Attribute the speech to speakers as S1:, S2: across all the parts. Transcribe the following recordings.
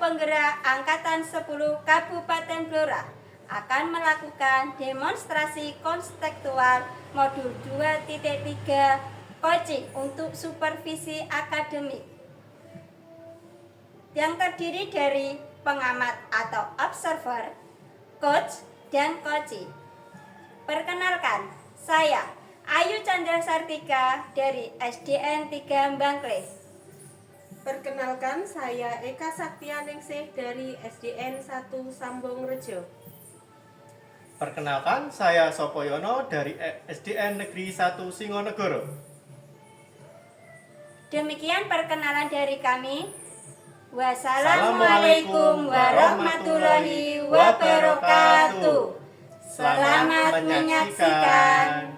S1: Penggerak Angkatan 10 Kabupaten Blora akan melakukan demonstrasi konstekstual modul 2.3 coaching untuk supervisi akademik yang terdiri dari pengamat atau observer, coach, dan coaching. Perkenalkan, saya Ayu Chandra Sartika dari SDN 3 Bangkles.
S2: Perkenalkan, saya Eka Saktianingsih dari SDN 1 Sambong Rejo.
S3: Perkenalkan, saya Sopoyono dari SDN Negeri 1 Singonegoro.
S1: Demikian perkenalan dari kami. Wassalamualaikum warahmatullahi wabarakatuh. Selamat menyaksikan.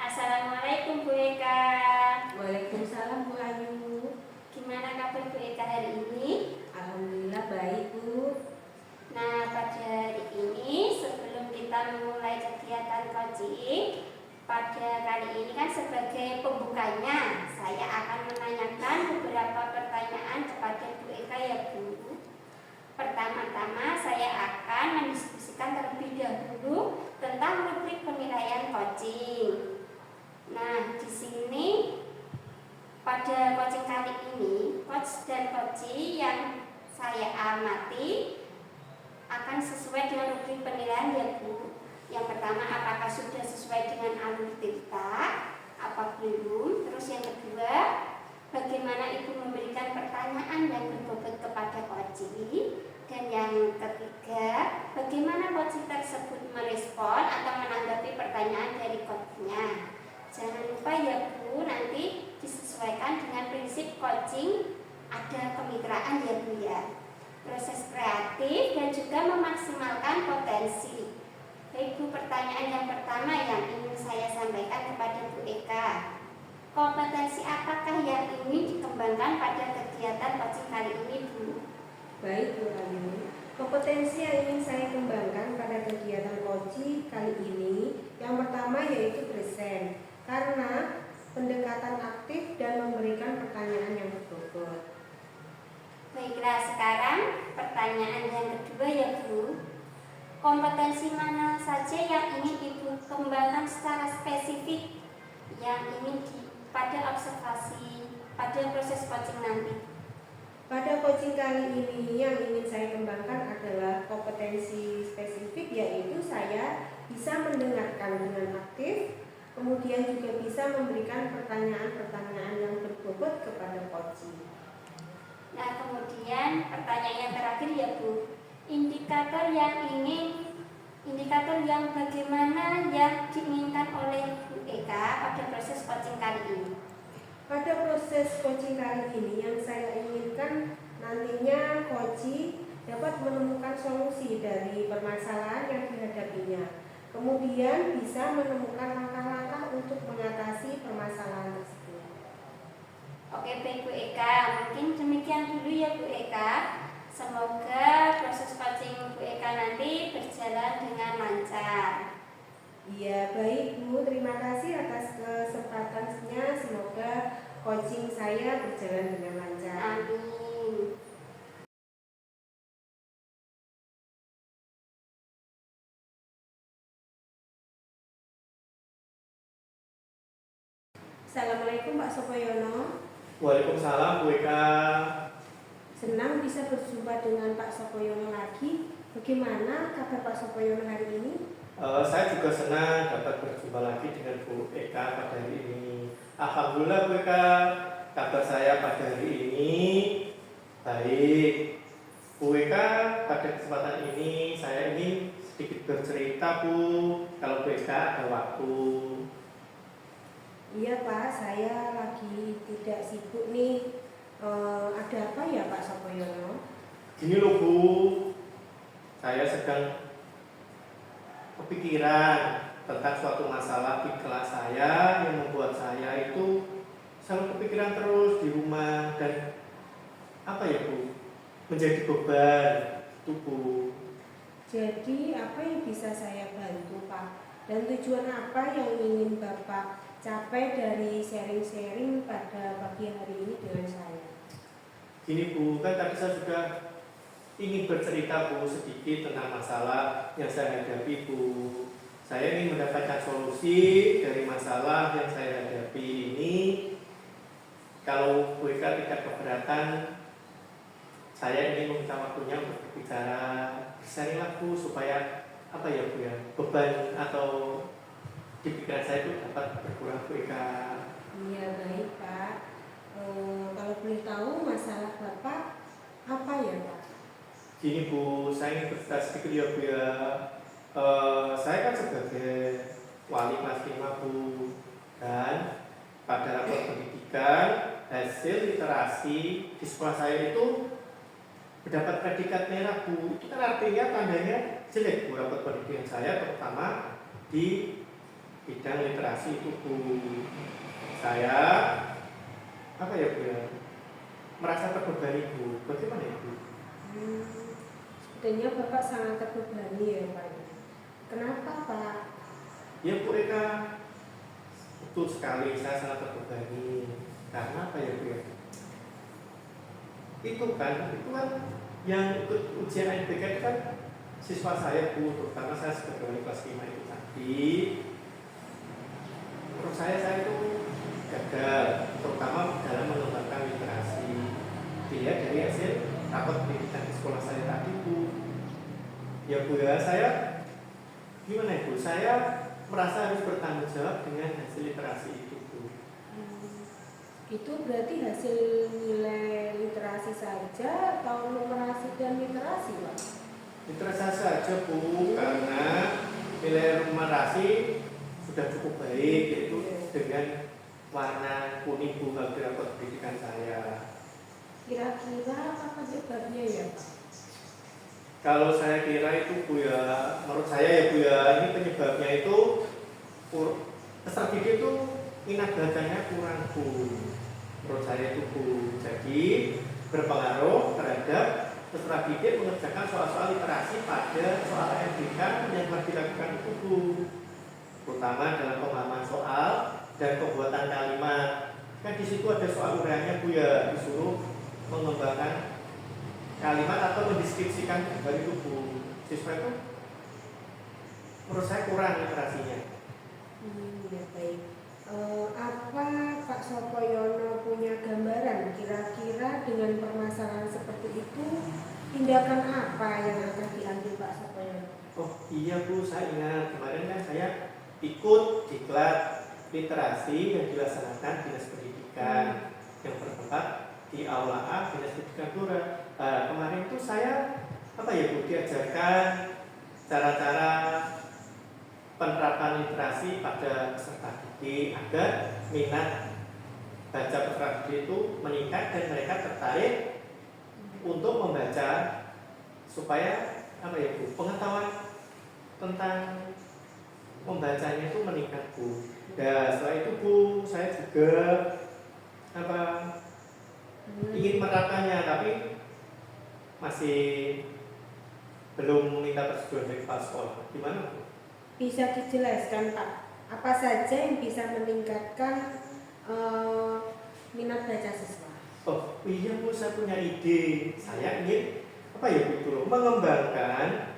S1: Assalamualaikum Bu Eka.
S2: Waalaikumsalam Bu Ayu.
S1: Gimana kabar Bu Eka hari ini?
S2: Alhamdulillah baik Bu.
S1: Nah, pada hari ini sebelum kita memulai kegiatan coaching, pada kali ini kan sebagai pembukanya, saya akan menanyakan beberapa pertanyaan kepada Bu Eka ya Bu. Pertama-tama saya akan mendiskusikan terlebih dahulu tentang rubrik penilaian coaching. Nah, di sini pada coaching kali ini, coach dan coachee yang saya amati akan sesuai dengan rubrik penilaian ya Bu. Yang pertama, apakah sudah sesuai dengan alur tirta, apa belum. Terus yang kedua, bagaimana Ibu memberikan pertanyaan yang berbobot kepada coachee. Dan yang ketiga, bagaimana coachee tersebut merespon atau menanggapi pertanyaan dari coachnya. Jangan lupa ya Bu, nanti disesuaikan dengan prinsip coaching, ada kemitraan ya Bu ya. Proses kreatif dan juga memaksimalkan potensi. Baik Bu, pertanyaan yang pertama yang ingin saya sampaikan kepada Bu Eka. Kompetensi apakah yang ingin dikembangkan pada kegiatan coaching kali ini Bu?
S2: Baik Bu Ayu. Kompetensi yang ingin saya kembangkan pada kegiatan coaching kali ini, yang pertama yaitu present, karena pendekatan aktif dan memberikan pertanyaan yang berbobot.
S1: Baiklah, sekarang pertanyaan yang kedua ya Bu. Kompetensi mana saja yang ingin Ibu kembangkan secara spesifik yang ingin pada observasi pada proses coaching nanti?
S2: Pada coaching kali ini yang ingin saya kembangkan adalah kompetensi spesifik, yaitu saya bisa mendengarkan dengan aktif, kemudian juga bisa memberikan pertanyaan-pertanyaan yang berbobot kepada coaching.
S1: Nah, kemudian pertanyaan yang terakhir ya Bu, indikator yang bagaimana yang diinginkan oleh Bu Eka pada proses coaching kali ini?
S2: Pada proses coaching kali ini yang saya inginkan nantinya coaching dapat menemukan solusi dari permasalahan yang dihadapinya. Kemudian bisa menemukan langkah-langkah untuk mengatasi permasalahan tersebut.
S1: Oke baik Bu Eka, mungkin demikian dulu ya Bu Eka. Semoga proses coaching Bu Eka nanti berjalan dengan lancar.
S2: Iya baik Bu, terima kasih atas kesempatannya. Semoga coaching saya berjalan dengan lancar.
S1: Amin.
S2: Assalamualaikum Pak Sopoyono.
S3: Waalaikumsalam Bu Eka.
S2: Senang bisa berjumpa dengan Pak Sopoyono lagi. Bagaimana kabar Pak Sopoyono hari ini?
S3: Saya juga senang dapat berjumpa lagi dengan Bu Eka pada hari ini. Alhamdulillah Bu Eka, kabar saya pada hari ini baik. Bu Eka, pada kesempatan ini saya ingin sedikit bercerita Bu, kalau Bu Eka ada waktu.
S2: Iya Pak, saya lagi tidak sibuk nih. Ada apa ya Pak Sopoyono?
S3: Gini loh Bu, saya sedang kepikiran tentang suatu masalah di kelas saya yang membuat saya itu selalu kepikiran terus di rumah, dan apa ya Bu, menjadi beban tubuh.
S2: Jadi apa yang bisa saya bantu Pak? Dan tujuan apa yang ingin Bapak capai dari sharing-sharing pada pagi hari ini dengan saya?
S3: Gini Bu, kan tadi saya sudah ingin bercerita Bu sedikit tentang masalah yang saya hadapi Bu. Saya ingin mendapatkan solusi dari masalah yang saya hadapi ini. Kalau Bu Eka tidak keberatan, saya ingin meminta waktunya untuk berbicara sharing lagu supaya apa ya Bu ya, beban atau di pikiran saya itu dapat berkurang Bu Eka.
S2: Iya baik Pak. Kalau boleh tahu masalah Bapak apa ya Pak?
S3: Gini Bu, saya ingin bercerita sedikit ya Bu ya. Saya kan sebagai wali kelas 5 Bu, dan pada rapor pendidikan hasil literasi di sekolah saya itu mendapat predikat merah Bu. Itu kan artinya tandanya jelek Bu rapor pendidikan saya, terutama di bidang literasi itu Bu. Saya apa ya Bu ya, merasa terbebani Bu. Bagaimana ya Bu?
S2: Sepertinya Bapak sangat terbebani ya Pak. Kenapa Pak?
S3: Ya Bu Eka, betul sekali saya sangat terbebani. Karena apa ya Bu ya? Itu kan yang ikut ujian IPK itu kan siswa saya Bu, terutama saya sebagai wali kelas 5 itu tadi. Menurut saya itu gagal, terutama dalam mengembangkan literasi. Dilihat dari hasil rapot pendidikan di sekolah saya tadi Bu. Ya Bu ya, saya gimana ya Bu? Saya merasa harus bertanggung jawab dengan hasil literasi itu Bu.
S2: Itu berarti hasil nilai literasi saja atau numerasi dan literasi Pak?
S3: Literasi saja Bu, karena nilai numerasi sudah cukup baik, yaitu dengan warna kuning Bu di rapot pendidikan saya.
S2: Kira-kira apa penyebabnya ya Pak?
S3: Kalau saya kira itu Bu ya, menurut saya ya Bu ya, ini penyebabnya itu peserta didik itu minat bacanya kurang Bu. Menurut saya itu Bu. Jadi berpengaruh terhadap peserta didik mengerjakan soal-soal literasi pada soal MBK yang telah dilakukan itu Bu. Terutama dalam pemahaman soal dan pembuatan kalimat. Kan di situ ada soal uraiannya Bu ya, disuruh mengembangkan kalimat atau mendeskripsikan gambar itu Bu. Siswa itu menurut saya kurang literasinya.
S2: Ya baik. Apa Pak Sopoyono punya gambaran kira-kira dengan permasalahan seperti itu tindakan apa yang akan diambil Pak Sopoyono?
S3: Oh iya Bu, saya ingat kemarin kan saya ikut diklat literasi yang dilaksanakan Dinas Pendidikan yang bertempat di Aula A Dinas Pendidikan Blora. Kemarin itu saya apa ya Bu, diajarkan cara-cara penerapan literasi pada peserta didik agar minat baca peserta didik itu meningkat dan mereka tertarik untuk membaca supaya apa ya Bu, pengetahuan tentang membacanya itu meningkat Bu. Dan setelah itu Bu, saya juga apa ingin menerapkannya, tapi masih belum minta persetujuan dari kepala sekolah. Gimana Bu?
S2: Bisa dijelaskan Pak, apa saja yang bisa meningkatkan minat baca siswa?
S3: Oh iya Bu, saya punya ide. Saya ingin apa ya Bu, itu mengembangkan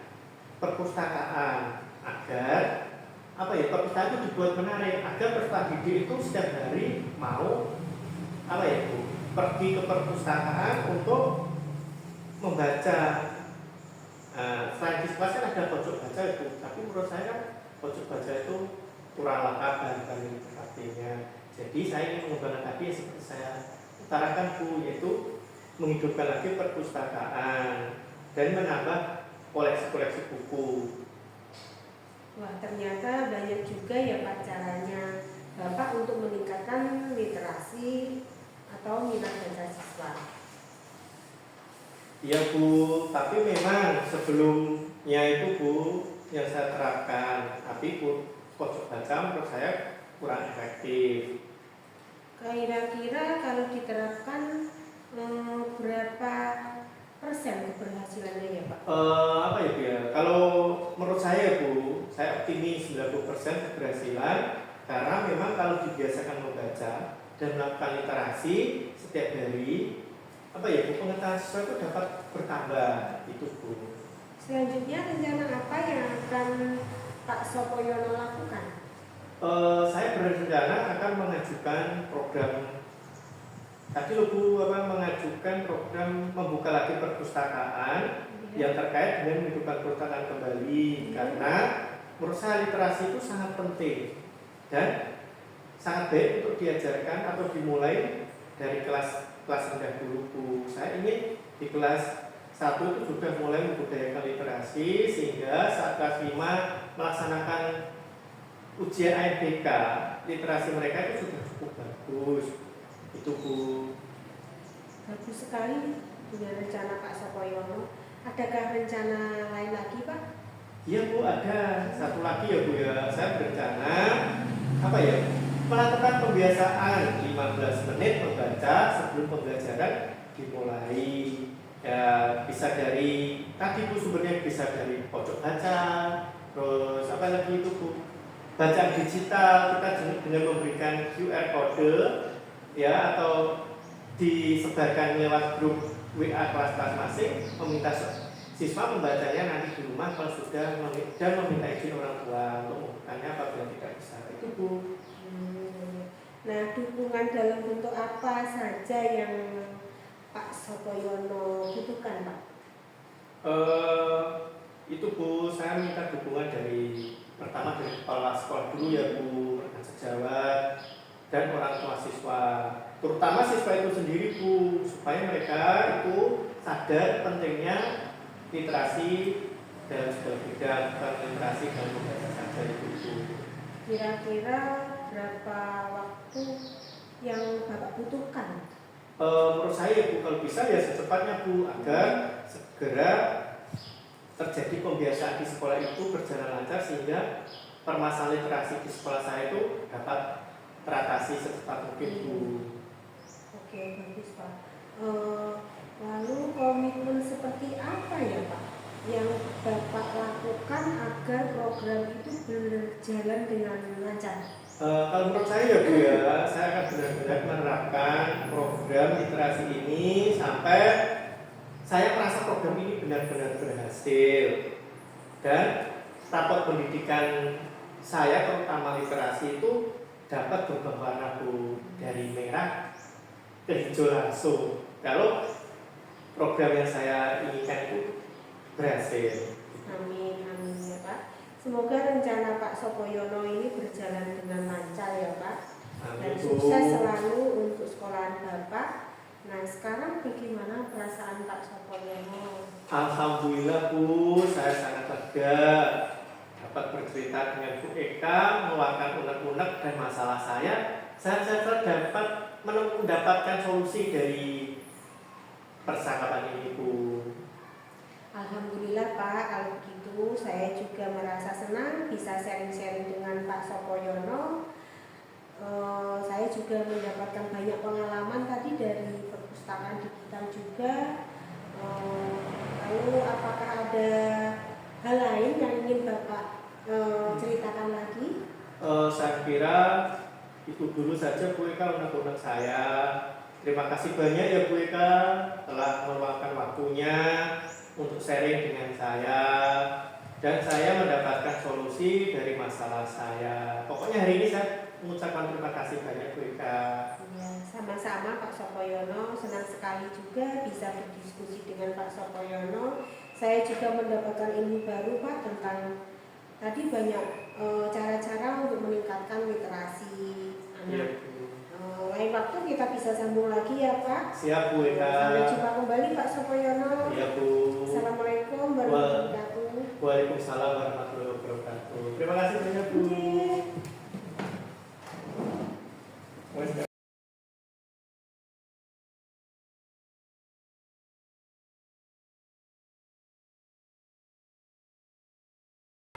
S3: perpustakaan agar apa ya, perpustakaan itu dibuat menarik agar peserta didik itu setiap hari mau apa ya Bu, pergi ke perpustakaan untuk membaca. Selain di sekolah kan ada pojok baca itu, tapi menurut saya pojok baca itu kurang lengkap dan artinya. Jadi saya ingin mengembangkan tadi seperti saya utarakan Bu, yaitu menghidupkan lagi perpustakaan dan menambah koleksi-koleksi buku.
S2: Wah ternyata banyak juga ya Pak caranya Bapak untuk meningkatkan literasi atau minat baca siswa.
S3: Iya Bu, tapi memang sebelumnya itu Bu yang saya terapkan, tapi pojok baca menurut saya kurang efektif.
S2: Kira-kira kalau diterapkan berapa berapa persen keberhasilannya ya Pak?
S3: Apa ya Bu ya? Kalau menurut saya Bu, saya optimis 90% keberhasilan karena memang kalau dibiasakan membaca dan melakukan literasi setiap hari, apa ya Bu, pengetahuan siswa itu dapat bertambah itu Bu.
S2: Selanjutnya rencana apa yang akan Pak Sopoyono lakukan?
S3: Saya berencana akan mengajukan program tadi loh Bu, mengajukan program membuka lagi perpustakaan yang terkait dengan menghidupkan perpustakaan kembali karena menurut saya literasi itu sangat penting dan sangat baik untuk diajarkan atau dimulai dari kelas rendah dulu Bu. Saya ingin di kelas 1 itu sudah mulai membudayakan literasi sehingga saat kelas 5 melaksanakan ujian AIBK literasi mereka itu sudah cukup bagus. Itu Bu.
S2: Bagus sekali punya rencana Pak Sopoyono. Adakah rencana lain lagi Pak?
S3: Iya Bu, ada satu lagi ya Bu ya. Saya berencana melakukan pembiasaan 15 menit membaca sebelum pembelajaran dimulai. Ya bisa dari tadi Bu, sumbernya bisa dari pojok baca, terus apa lagi itu Bu, bacaan digital kita dengan memberikan QR code ya atau disebarkan lewat grup WA kelas-kelas masing, meminta siswa membacanya nanti di rumah kalau sudah dan meminta izin orang tua untuk membukannya apabila tidak bisa. Itu Bu.
S2: Nah, dukungan dalam bentuk apa saja yang Pak Sopoyono butuhkan Pak?
S3: Itu Bu, saya minta dukungan dari pertama dari kepala sekolah dulu ya Bu, rekan sejawat dan orang tua siswa, terutama siswa itu sendiri Bu, supaya mereka itu sadar pentingnya literasi dalam segala bidang, bukan literasi dalam membaca saja itu Bu.
S2: Kira-kira berapa waktu yang Bapak butuhkan?
S3: Menurut saya Bu, kalau bisa ya secepatnya Bu, agar segera terjadi pembiasaan di sekolah itu berjalan lancar sehingga permasalahan literasi di sekolah saya itu dapat teratasi secepat mungkin Bu.
S2: Oke, bagus Pak. Lalu komitmen seperti apa ya Pak yang Bapak lakukan agar program itu berjalan dengan lancar?
S3: Kalau menurut saya ya Bu ya, saya akan benar-benar menerapkan program literasi ini sampai saya merasa program ini benar-benar berhasil dan rapot pendidikan saya terutama literasi itu dapat berubah warna Bu, dari merah ke hijau langsung kalau program yang saya inginkan itu berhasil.
S2: Amin, amin ya Pak. Semoga rencana Pak Sopoyono ini berjalan dengan lancar ya Pak. Dan
S3: Amin Bu.
S2: sukses selalu untuk sekolahan Bapak. Nah, sekarang bagaimana perasaan Pak Sopoyono?
S3: Alhamdulillah Bu, saya sangat lega dapat bercerita dengan Bu Eka, meluangkan unek-unek dan masalah saya dapat mendapatkan solusi dari percakapan ini Bu.
S2: Alhamdulillah Pak, kalau begitu saya juga merasa senang bisa sharing-sharing dengan Pak Sopoyono. Saya juga mendapatkan banyak pengalaman tadi dari perpustakaan digital juga. Lalu apakah ada hal lain yang ingin Bapak ceritakan lagi?
S3: Saya kira itu dulu saja Bu Eka unek-unek saya. Terima kasih banyak ya Bu Eka telah meluangkan waktunya untuk sharing dengan saya dan saya mendapatkan solusi dari masalah saya. Pokoknya hari ini saya mengucapkan terima kasih banyak Bu Eka.
S2: Ya, sama-sama Pak Sopoyono, senang sekali juga bisa berdiskusi dengan Pak Sopoyono. Saya juga mendapatkan ilmu baru Pak tentang tadi banyak cara-cara untuk meningkatkan literasi anak. Lain waktu kita bisa sambung lagi ya Pak.
S3: Siap Bu Eka.
S2: Sampai jumpa kembali Pak Sopoyono.
S3: Iya Bu.
S2: Assalamualaikum warahmatullahi wabarakatuh.
S3: Waalaikumsalam warahmatullahi wabarakatuh. Terima kasih banyak Bu.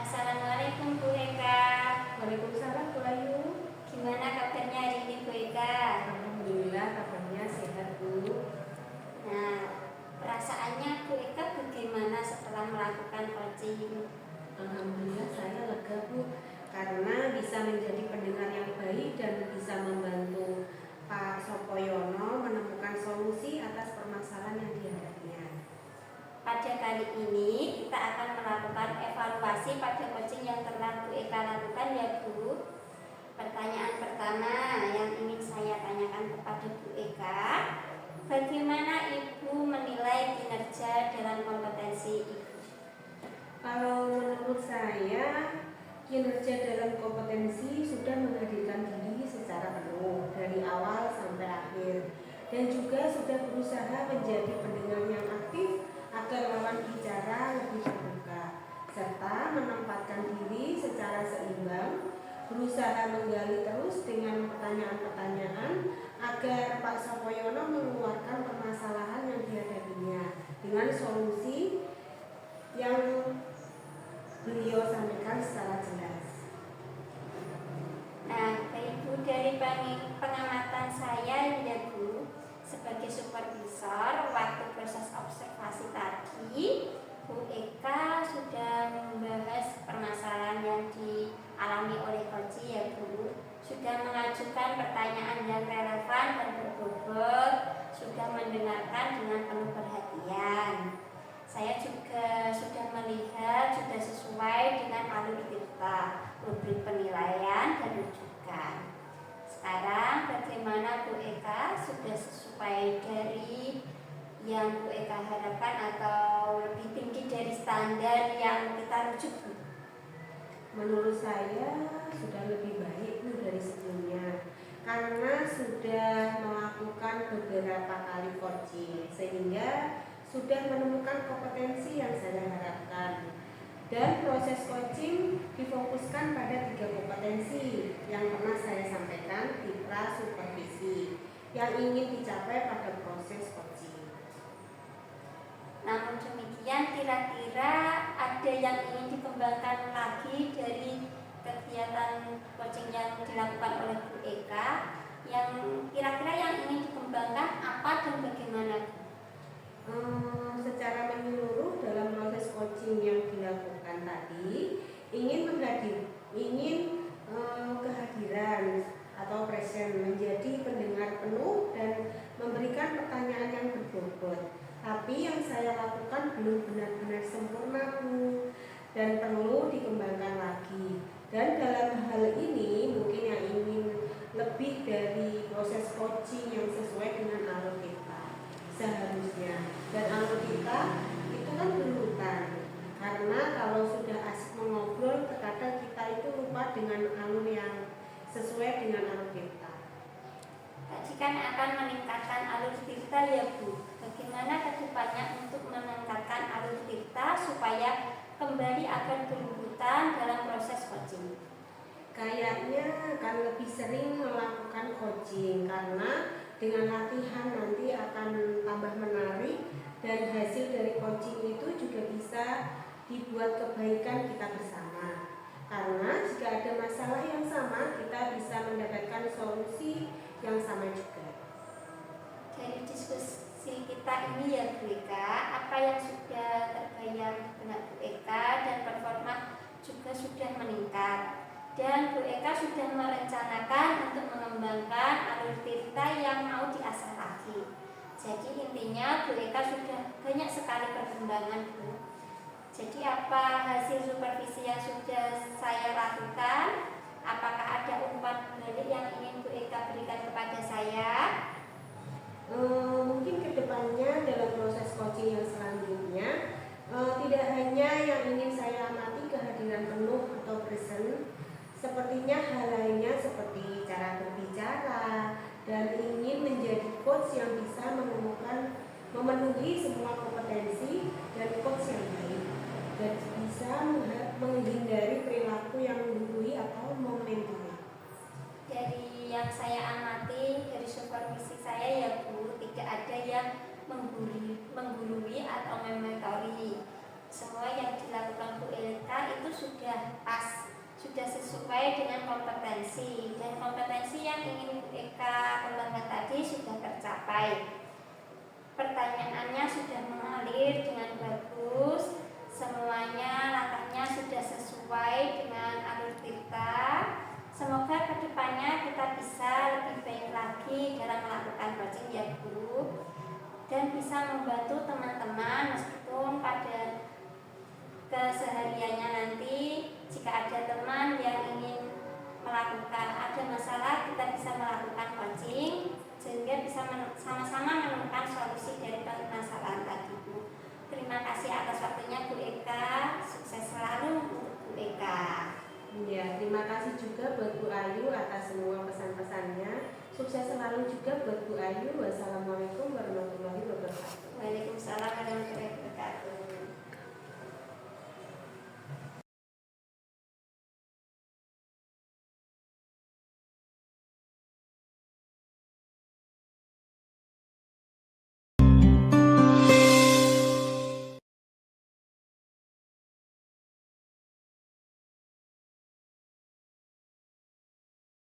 S1: Assalamualaikum Bu Eka.
S2: Waalaikumsalam Bu Ayu.
S1: Gimana kabarnya hari ini Bu Eka?
S2: Alhamdulillah kabarnya sehat Bu.
S1: Nah, coaching?
S2: Alhamdulillah saya lega Bu, karena bisa menjadi pendengar yang baik dan bisa membantu Pak Sopoyono menemukan solusi atas permasalahan yang dihadapinya.
S1: Pada kali ini kita akan melakukan evaluasi pada coaching yang telah Bu Eka lakukan ya Bu. Pertanyaan pertama yang ingin saya tanyakan kepada Bu Eka, bagaimana Ibu menilai kinerja dalam kompetensi Ibu?
S2: Kalau menurut saya, kinerja dalam kompetensi sudah menghadirkan diri secara penuh dari awal sampai akhir, dan juga sudah berusaha menjadi pendengar yang aktif agar lawan bicara lebih terbuka, serta menempatkan diri secara seimbang, berusaha menggali terus dengan pertanyaan-pertanyaan agar Pak Sopoyono mengeluarkan permasalahan yang dihadapinya dengan solusi yang beliau sampaikan secara jelas.
S1: Nah, Ibu, dari pengamatan saya ya Bu, sebagai supervisor waktu proses observasi tadi, Bu Eka sudah membahas permasalahan yang dialami oleh coach ya Bu, sudah mengajukan pertanyaan yang relevan dan berbobot, sudah mendengarkan dengan penuh perhatian. Saya juga sudah melihat sudah sesuai dengan alur kita, rubrik penilaian dan rujukan. Sekarang bagaimana Bu Eka, sudah sesuai dari yang Bu Eka harapkan atau lebih tinggi dari standar yang kita rujuk Bu?
S2: Menurut saya sudah lebih baik Bu dari sebelumnya, karena sudah melakukan beberapa kali coaching sehingga sudah menemukan kompetensi yang saya harapkan. Dan proses coaching difokuskan pada 3 kompetensi yang pernah saya sampaikan di pra supervisi yang ingin dicapai pada proses coaching.
S1: Namun demikian, kira-kira ada yang ingin dikembangkan lagi dari kegiatan coaching yang dilakukan oleh Bu Eka, yang kira-kira yang ingin dikembangkan apa dan bagaimana?
S2: Secara menyeluruh dalam proses coaching yang dilakukan tadi ingin kehadiran atau present, menjadi pendengar penuh dan memberikan pertanyaan yang berbobot. Tapi yang saya lakukan belum benar-benar sempurna Bu, dan perlu dikembangkan lagi. Dan dalam hal ini mungkin yang ingin lebih dari proses coaching yang sesuai dengan alur kita seharusnya. Dan alur kita itu kan berurutan, karena kalau sudah asik mengobrol terkadang kita itu lupa dengan alur yang sesuai dengan alur kita.
S1: Tadi kan akan meningkatkan alur kita ya Bu. Bagaimana kedepannya untuk meningkatkan alur kita supaya kembali akan berurutan dalam proses coaching?
S2: Kayaknya akan lebih sering melakukan coaching, karena dengan latihan nanti akan tambah menarik, dan hasil dari coaching itu juga bisa dibuat kebaikan kita bersama. Karena jika ada masalah yang sama, kita bisa mendapatkan solusi yang sama juga.
S1: Dari diskusi kita ini ya Bu Eka, apa yang sudah terbayang di benak Bu Eka dan performa juga sudah meningkat. Dan Bu Eka sudah merencanakan untuk mengembangkan alur tirta yang mau diasah lagi. Jadi intinya Bu Eka sudah banyak sekali perkembangan Bu. Jadi apa hasil supervisi yang sudah saya lakukan? Apakah ada umpan balik yang ingin Bu Eka berikan kepada saya?
S2: Mungkin kedepannya dalam proses coaching yang selanjutnya tidak hanya yang ingin saya amati kehadiran penuh atau present, sepertinya hal lainnya seperti cara berbicara, dan ingin menjadi coach yang bisa memenuhi semua kompetensi dan coach yang baik, dan bisa menghindari perilaku yang menggurui atau mementori.
S1: Dari yang saya amati dari supervisi saya ya Bu, tidak ada yang menggurui atau mementori. Semua yang dilakukan Bu Eka itu sudah pas, sudah sesuai dengan kompetensi, dan kompetensi yang ingin Bu Eka kembangkan tadi sudah tercapai. Pertanyaannya sudah mengalir dengan bagus, semuanya sama-sama menemukan solusi dari permasalahan tadi Bu. Terima kasih atas waktunya Bu Eka, sukses selalu untuk Bu Eka.
S2: Ya, terima kasih juga buat Bu Ayu atas semua pesan-pesannya. Sukses selalu juga buat Bu Ayu. Wassalamualaikum warahmatullahi wabarakatuh.
S1: Waalaikumsalam warahmatullahi wabarakatuh.